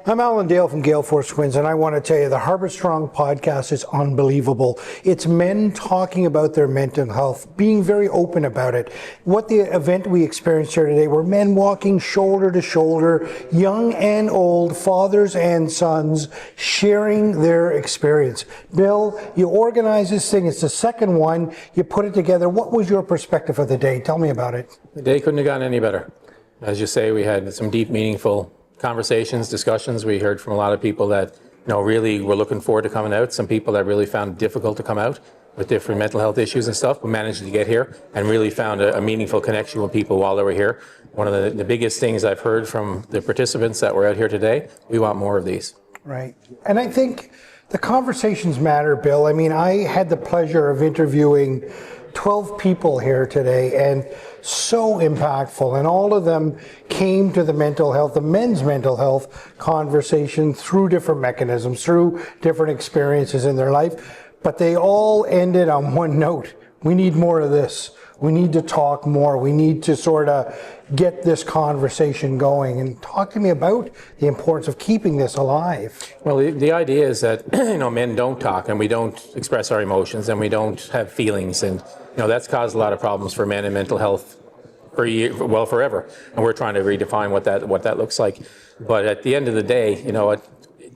I'm Allan Dale from Gale Force Twins, and I want to tell you the Harbour Strong podcast is unbelievable. It's men talking about their mental health, being very open about it. What the event we experienced here today were men walking shoulder to shoulder, young and old, fathers and sons, sharing their experience. Bill, you organized this thing. It's the second one. You put it together. What was your perspective of the day? Tell me about it. The day couldn't have gotten any better. As you say, we had some deep, meaningful conversations, discussions. We heard from a lot of people that, really were looking forward to coming out. Some people that really found it difficult to come out with different mental health issues and stuff, but managed to get here and really found a meaningful connection with people while they were here. One of the biggest things I've heard from the participants that were out here today, we want more of these. Right. And I think the conversations matter, Bill. I mean, I had the pleasure of interviewing 12 people here today, and so impactful, and all of them came to the men's mental health conversation through different mechanisms, through different experiences in their life, but they all ended on one note. We need more of this. We need to talk more. We need to sort of get this conversation going. And talk to me about the importance of keeping this alive. Well, the idea is that, men don't talk, and we don't express our emotions, and we don't have feelings, and that's caused a lot of problems for men in mental health forever. And we're trying to redefine what that looks like. But at the end of the day,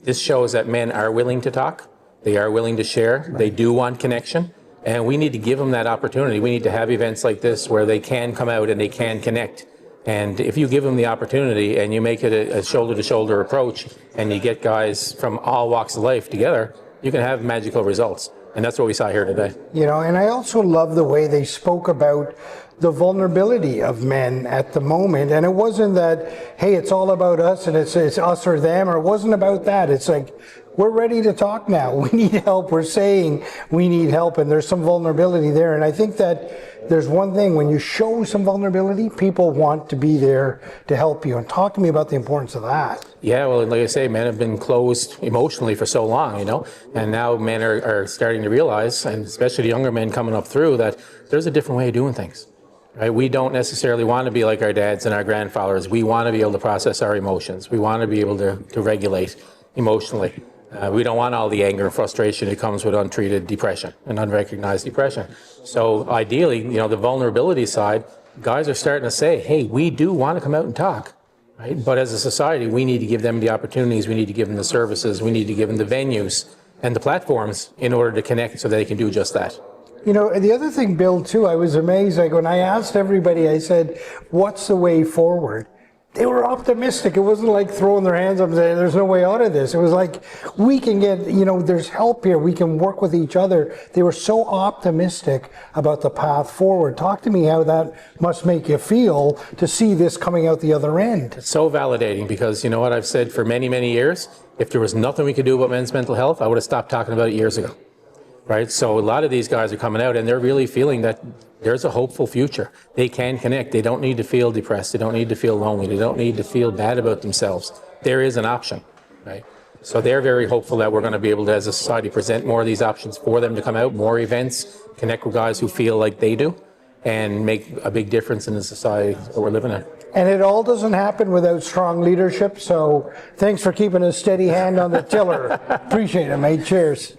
this shows that men are willing to talk. They are willing to share. They do want connection. And we need to give them that opportunity. We need to have events like this where they can come out and they can connect. And if you give them the opportunity and you make it a shoulder-to-shoulder approach and you get guys from all walks of life together, you can have magical results. And that's what we saw here today. And I also love the way they spoke about the vulnerability of men at the moment. And it wasn't that, hey, it's all about us and it's us or them, or it wasn't about that. It's like, we're ready to talk now. We need help. We're saying we need help, and there's some vulnerability there. And I think that there's one thing, when you show some vulnerability, people want to be there to help you. And talk to me about the importance of that. Yeah, well, like I say, men have been closed emotionally for so long, and now men are starting to realize, and especially the younger men coming up through, that there's a different way of doing things. Right? We don't necessarily want to be like our dads and our grandfathers. We want to be able to process our emotions. We want to be able to regulate emotionally. We don't want all the anger and frustration that comes with untreated depression and unrecognized depression. So ideally, the vulnerability side, guys are starting to say, hey, we do want to come out and talk. Right? But as a society, we need to give them the opportunities, we need to give them the services, we need to give them the venues and the platforms in order to connect so they can do just that. The other thing, Bill, too, I was amazed. Like, when I asked everybody, I said, what's the way forward? They were optimistic. It wasn't like throwing their hands up and saying, there's no way out of this. It was like, we can get, there's help here. We can work with each other. They were so optimistic about the path forward. Talk to me how that must make you feel to see this coming out the other end. It's so validating, because what I've said for many, many years, if there was nothing we could do about men's mental health, I would have stopped talking about it years ago. Right? So a lot of these guys are coming out and they're really feeling that there's a hopeful future. They can connect. They don't need to feel depressed. They don't need to feel lonely. They don't need to feel bad about themselves. There is an option, right? So they're very hopeful that we're going to be able to, as a society, present more of these options for them to come out, more events, connect with guys who feel like they do, and make a big difference in the society that we're living in. And it all doesn't happen without strong leadership. So thanks for keeping a steady hand on the tiller. Appreciate it, mate. Cheers.